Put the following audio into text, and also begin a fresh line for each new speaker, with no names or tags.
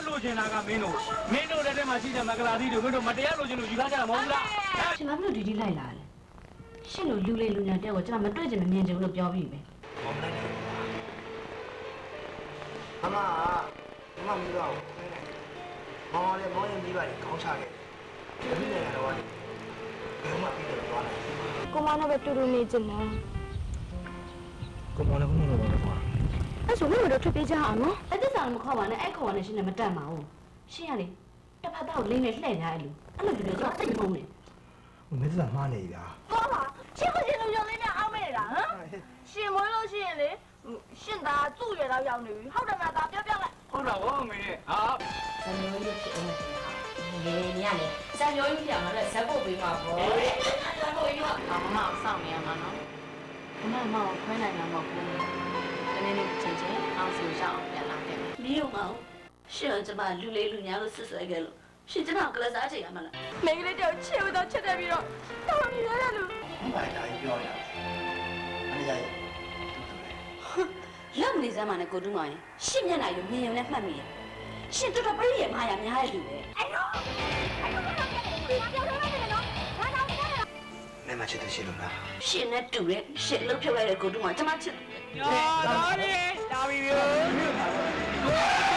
လိုချင်တာကမင်းတို့တဲ့ထဲမှာရှိတဲ့မကလာသီးတို့မင်းတို့မတရားလိုချင်လို့ယူထားကြတာမဟုတ်ဘူးလား
ရှင်ဘာဖြစ်လို့ဒီလိုက်လာလဲရှင်တို့လူလေးလူညာတဲ့ကိုကျွန်တော်မတွေ့ချင်မမြင်ချင်ဘူးလို့ပြောပြီးပဲ
အမမိတော့မောင်လည်းမောင်ရဲ့မိဘတွေခေါင်းချခဲ့တယ်ဒီနေ့ကတော့ဘယ်မှပြီးတော့သွားတယ်
ကိုမနဲ့ပဲတူတူနေချင်တယ်
ကိုမောင်လည်းဘုန်းတော်တော့ကွာ
အဲ့ဆိုမင်းတို့ထွက်ပြေးကြအောင်နော်
အဲ့ဒီဆောင်မခေါ်ပါနဲ့အဲ့ခေါ်ပါနဲ့ရှင်နဲ့မတက်ပါဘူးရှင်ကလေတစ်ဖက်တော့လင်းနဲ့လှည့်ထားတယ်လူအဲ့လိုပြောတော့တိတ်မုန်းနေ
မင်းစားမှားနေပြီလား
သွားပါရှင်ကိုရှင်လူရုံလေးများအောင်းမေးတာဟမ်ရှင်မွေးလို့ရှိရင်လေရှင်သားသူ့ရွယ်တော့ရောက်နေပြီဟုတ်တယ်မလားဒါပြောလိုက်
ဟုတ်တာဗောမင်းဟာ
ဇမျိုးကြီးဖြစ်အောင်လေညနေဇမျိုးကြီးပြောင်းတော့ဇက်ဖို့ပေးမှာပေါ့ဇက်ဖို့ကြီးကမမအောင်စောင့်နေရမှာနော်မမကိုခွဲနိုင်မှာမဟုတ်ဘူးဒီနေ့ချင်းအောင်စုရအောင်ပြန်လာခဲ့မင်းမအောင်ရှင်ကျမလူလေးလူညာလို့ဆွဆွဲခဲ့လို့ရှင်ကျမကလစားချိန်ရမှာလား
မိန်းကလေးတယောက်ချစ်ဦးတော့ချစ်တယ်ပြီးတော့တော်ပြီလေလူ
ဘာသာပြောရအနေရ
လက်မနေစမ်းပါနဲ့ကိုတူးမောင်ရင်ရှင်မျက်နှာရုံမြင်ရုံနဲ့မှတ်မိတယ်ရှင်တော်တော်ပြည့်ရမှာရများတဲ့လူပဲ
အဲ့တော့ပြောရမယ်နော်ဘာသာပြရ
မင်းမချစ်သူရှိလို့လား
ရှင်နဲ့တူတဲ့ရှင်လှုပ်ဖြုတ်လိုက်တဲ့ကိုတူးမောင်ကျမချစ်
တယ်ဒါပြီဗျာ